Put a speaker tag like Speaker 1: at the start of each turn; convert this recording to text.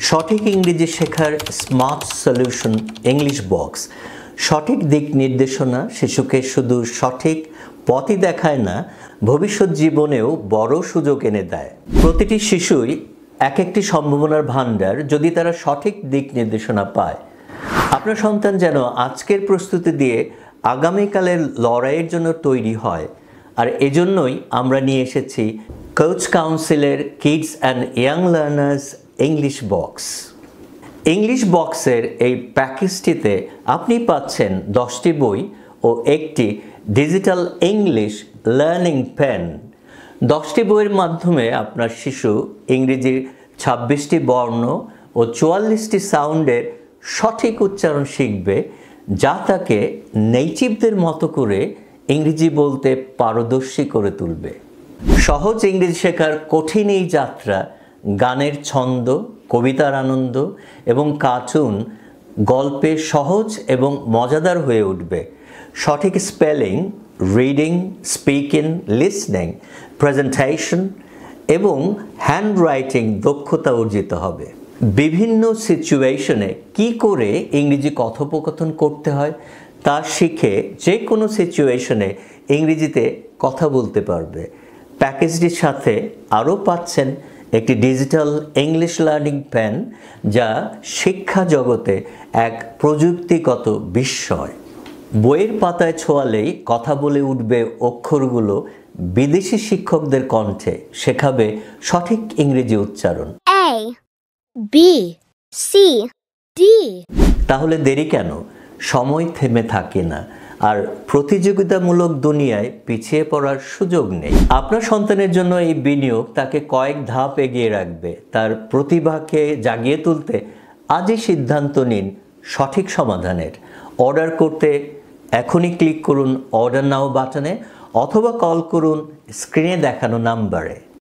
Speaker 1: সঠিক ইংরেজি শেখার স্মার্ট সলিউশন ইংলিশ বক্স সঠিক দিক নির্দেশনা শিশুকে শুধু সঠিক পথই দেখায় না, ভবিষ্যৎ জীবনেও বড় সুযোগ এনে দেয়। প্রতিটি শিশুই এক একটি সম্ভাবনার ভাণ্ডার যদি তারা সঠিক দিক নির্দেশনা পায়। আপনার সন্তান যেন আজকের প্রস্তুতি দিয়ে আগামীকালের লড়াইয়ের জন্য তৈরি হয়, আর এজন্যই আমরা নিয়ে এসেছি কোচ কাউন্সিলের kids and young learners English box. English বক্সের এই প্যাকেজটিতে আপনি পাচ্ছেন 10টি বই ও একটি ডিজিটাল ইংলিশ লার্নিং পেন। 10টি বইয়ের মাধ্যমে আপনার শিশু ইংরেজির 26টি বর্ণ ও 44টি সাউন্ডের সঠিক উচ্চারণ শিখবে, যা তাকে নেটিভদের মতো করে ইংরেজি বলতে পারদর্শী করে তুলবে। সহজ ইংরেজি শেখার কঠিন এই যাত্রা গানের ছন্দ, কবিতার আনন্দ এবং কার্টুন গল্পে সহজ এবং মজাদার হয়ে উঠবে। সঠিক spelling, reading, speaking, listening, presentation এবং হ্যান্ডরাইটিং দক্ষতা অর্জিত হবে। বিভিন্ন সিচুয়েশনে কি করে ইংরেজি কথোপকথন করতে হয় তা শিখে যে কোনো সিচুয়েশনে ইংরেজিতে কথা বলতে পারবে। প্যাকেজটির সাথে আরও পাচ্ছেন একটি ডিজিটাল ইংলিশ লার্নিং পেন, যা শিক্ষা জগতে এক প্রযুক্তিগত বিস্ময়। বইয়ের পাতায় ছোঁয়ালেই কথা বলে উঠবে অক্ষরগুলো, বিদেশি শিক্ষকদের কণ্ঠে শেখাবে সঠিক ইংরেজি উচ্চারণ।
Speaker 2: A B C D।
Speaker 1: তাহলে দেরি কেন? সময় থেমে থাকে না, আর প্রতিযোগিতামূলক দুনিয়ায় পিছিয়ে পড়ার সুযোগ নেই। আপনার সন্তানের জন্য এই বিনিয়োগ তাকে কয়েক ধাপ এগিয়ে রাখবে। তার প্রতিভাকে জাগিয়ে তুলতে আজই সিদ্ধান্ত নিন সঠিক সমাধানের। অর্ডার করতে এখনই ক্লিক করুন অর্ডার নাও বাটনে অথবা কল করুন স্ক্রিনে দেখানো নাম্বারে।